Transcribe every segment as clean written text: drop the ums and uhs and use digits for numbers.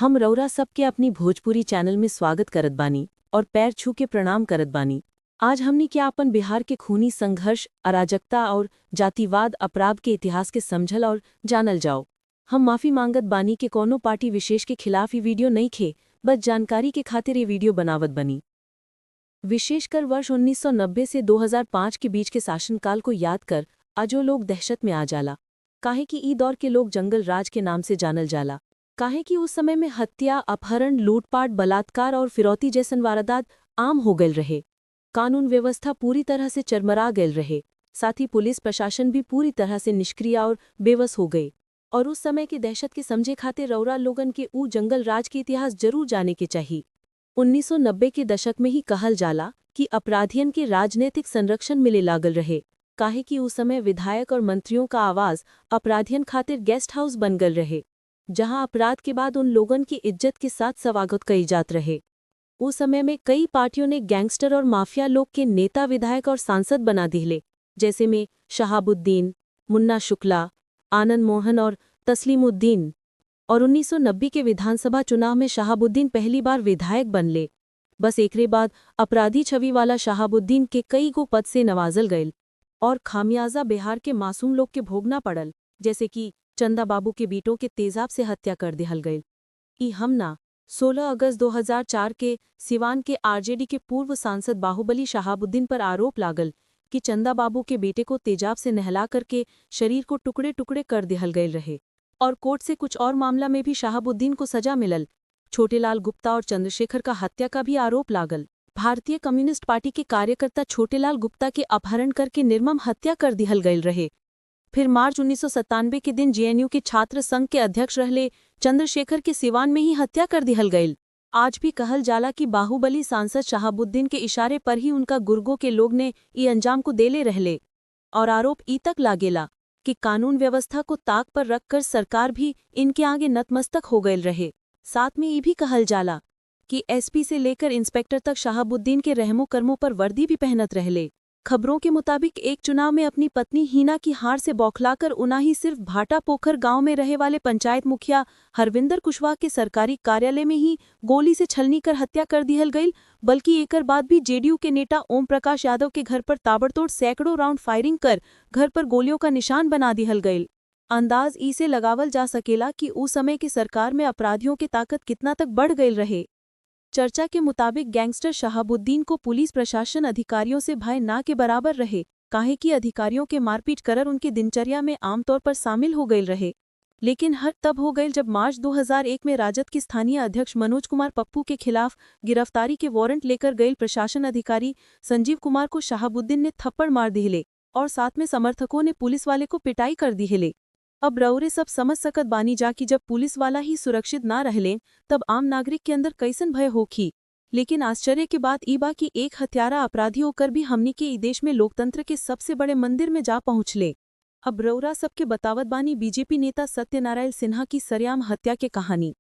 हम रउरा सबके अपनी भोजपुरी चैनल में स्वागत करत बानी और पैर छू के प्रणाम करत बानी। आज हमनी क्या अपन बिहार के खूनी संघर्ष, अराजकता और जातिवाद अपराध के इतिहास के समझल और जानल जाओ। हम माफी मांगत बानी के कोनो पार्टी विशेष के खिलाफ ये वीडियो नहीं खे, बस जानकारी के खातिर ये वीडियो बनावत बनी। विशेषकर वर्ष 1990 से 2005 के बीच के शासनकाल को याद कर अजो लोग दहशत में आ जाला। काहे कि ई दौर के लोग जंगल राज के नाम से जानल जाला। काहे कि उस समय में हत्या, अपहरण, लूटपाट, बलात्कार और फिरौती जैसन वारदात आम हो गए रहे। कानून व्यवस्था पूरी तरह से चरमरा गए रहे। साथ ही पुलिस प्रशासन भी पूरी तरह से निष्क्रिय और बेवस हो गए। और उस समय की दहशत के समझे खातिर रउरा लोगन के ऊ जंगल राज के इतिहास जरूर जाने के चाहिए। 1990 के दशक में ही कहल जाला कि अपराधियन के राजनीतिक संरक्षण मिले लागल रहे। काहे कि उस समय विधायक और मंत्रियों का आवाज अपराधियन खातिर गेस्ट हाउस बन गल रहे, जहां अपराध के बाद उन लोगन की इज्जत के साथ स्वागत कई जात रहे। उस समय में कई पार्टियों ने गैंगस्टर और माफिया लोग के नेता, विधायक और सांसद बना दिले, जैसे में शहाबुद्दीन, मुन्ना शुक्ला, आनंद मोहन और तस्लीमुद्दीन। और 1990 के विधानसभा चुनाव में शहाबुद्दीन पहली बार विधायक बनले। बस एकरे बाद अपराधी छवि वाला शहाबुद्दीन के कई गो पद से नवाजल गयल और खामियाजा बिहार के मासूम लोग के भोगना पड़ल, जैसे कि चंदा बाबू के बेटों के तेजाब से हत्या कर दिहल गई। ई हमना 16 अगस्त 2004 के सिवान के आरजेडी के पूर्व सांसद बाहुबली शहाबुद्दीन पर आरोप लागल कि चंदा बाबू के बेटे को तेजाब से नहला करके शरीर को टुकड़े टुकड़े कर दिहल गए रहे। और कोर्ट से कुछ और मामला में भी शहाबुद्दीन को सजा मिलल। छोटेलाल गुप्ता और चंद्रशेखर का हत्या का भी आरोप लागल। भारतीय कम्युनिस्ट पार्टी के कार्यकर्ता छोटेलाल गुप्ता के अपहरण करके निर्मम हत्या कर दिहल गए रहे। फिर मार्च 1997 के दिन जेएनयू के छात्र संघ के अध्यक्ष रहले चंद्रशेखर के सिवान में ही हत्या कर दिहल गईल। आज भी कहल जाला कि बाहुबली सांसद शहाबुद्दीन के इशारे पर ही उनका गुर्गों के लोग ने ई अंजाम को देले रहले। और आरोप ई तक लागेला कि कानून व्यवस्था को ताक पर रखकर सरकार भी इनके आगे नतमस्तक हो गए रहे। साथ में ये भी कहल जाला कि एसपी से लेकर इंस्पेक्टर तक शहाबुद्दीन के रहमो कर्मों पर वर्दी भी पहनत रहले। खबरों के मुताबिक एक चुनाव में अपनी पत्नी हीना की हार से बौखलाकर उनाही सिर्फ भाटा पोखर गांव में रहे वाले पंचायत मुखिया हरविंदर कुशवाहा के सरकारी कार्यालय में ही गोली से छलनी कर हत्या कर दिहल गई, बल्कि एकर बाद भी जेडीयू के नेता ओम प्रकाश यादव के घर पर ताबड़तोड़ सैकड़ों राउंड फायरिंग कर घर पर गोलियों का निशान बना दिहल गई। अंदाज ई से लगावल जा सकेला कि उस समय की सरकार में अपराधियों की ताकत कितना तक बढ़ गई रहे। चर्चा के मुताबिक गैंगस्टर शहाबुद्दीन को पुलिस प्रशासन अधिकारियों से भय ना के बराबर रहे, काहे कि अधिकारियों के मारपीट करर उनकी दिनचर्या में आमतौर पर शामिल हो गए रहे। लेकिन हद तब हो गई जब मार्च 2001 में राजद के स्थानीय अध्यक्ष मनोज कुमार पप्पू के खिलाफ गिरफ्तारी के वारंट लेकर गए प्रशासन अधिकारी संजीव कुमार को शहाबुद्दीन ने थप्पड़ मार दिहले और साथ में समर्थकों ने पुलिस वाले को पिटाई कर दिहले। अब रउरे सब समझ सकत बानी जा कि जब पुलिस वाला ही सुरक्षित ना रहले तब आम नागरिक के अंदर कैसन भय होखी। लेकिन आश्चर्य के बात ई बा कि एक हत्यारा अपराधी होकर भी हमनी के ई देश में लोकतंत्र के सबसे बड़े मंदिर में जा पहुंचले। अब रउरा सबके बतावत बानी बीजेपी नेता सत्यनारायण सिन्हा की सरेआम हत्या के कहानी।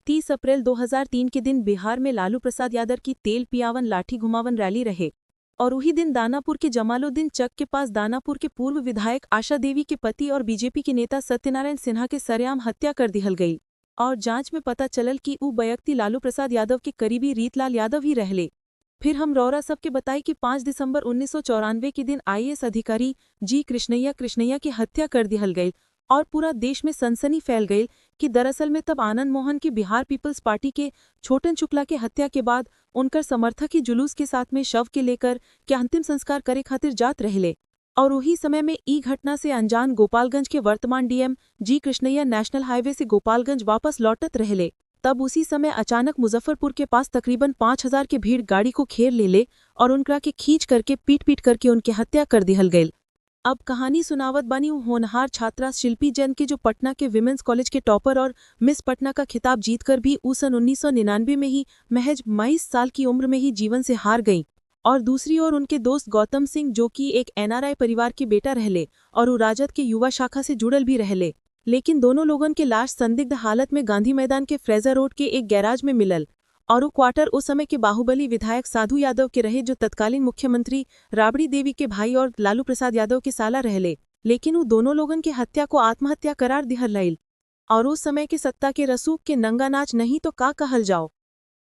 30 अप्रैल 2003 के दिन बिहार में लालू प्रसाद यादव की तेल पियावन लाठी घुमावन रैली रहे और उही दिन दानापुर के जमालुद्दीन चक के पास दानापुर के पूर्व विधायक आशा देवी के पति और बीजेपी के नेता सत्यनारायण सिन्हा के सरेआम हत्या कर दिहल गई। और जांच में पता चलल कि ऊ व्यक्ति लालू प्रसाद यादव के करीबी रीतलाल यादव ही रहले। फिर हम रौरा सबके बताई कि 5 दिसंबर 1994 के दिन आईएएस अधिकारी जी कृष्णैया की हत्या कर दिहल गई और पूरा देश में सनसनी फैल गई कि दरअसल में तब आनंद मोहन की बिहार पीपल्स पार्टी के छोटन शुक्ला के हत्या के बाद उनकर समर्थक ही जुलूस के साथ में शव के लेकर के अंतिम संस्कार करे खातिर जात रहले। और उही समय में ई घटना से अनजान गोपालगंज के वर्तमान DM G Krishnaiah national highway से गोपालगंज वापस लौटत रहले। तब उसी समय अचानक मुजफ्फरपुर के पास तकरीबन 5000 के भीड़ गाड़ी को घेर ले और उनका के खींच करके पीट करके उनकी हत्या कर दिहल गई। अब कहानी सुनावत बानी होनहार छात्रा शिल्पी जैन के जो पटना के विमेंस कॉलेज के टॉपर और मिस पटना का खिताब जीतकर भी सन 1999 में ही महज 22 साल की उम्र में ही जीवन से हार गईं। और दूसरी ओर उनके दोस्त गौतम सिंह, जो कि एक एनआरआई परिवार के बेटा रहले और वो राजद के युवा शाखा से जुड़ल भी रहले, लेकिन दोनों लोगन के लाश संदिग्ध हालत में गांधी मैदान के फ्रेजर रोड के एक गैराज में मिलल। और वो क्वार्टर उस समय के बाहुबली विधायक साधु यादव के रहे, जो तत्कालीन मुख्यमंत्री राबड़ी देवी के भाई और लालू प्रसाद यादव के साला रहले। लेकिन वो दोनों लोगन के हत्या को आत्महत्या करार दिहल गईल। और उस समय के सत्ता के रसूख के नंगा नाच नहीं तो का कहल जाओ।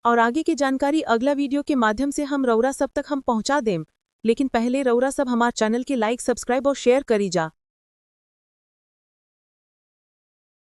और आगे की जानकारी अगला वीडियो के माध्यम से हम रौरा सब तक हम पहुंचा देम, लेकिन पहले रौरा सब हमार चैनल के लाइक सब्सक्राइब और शेयर करी जा।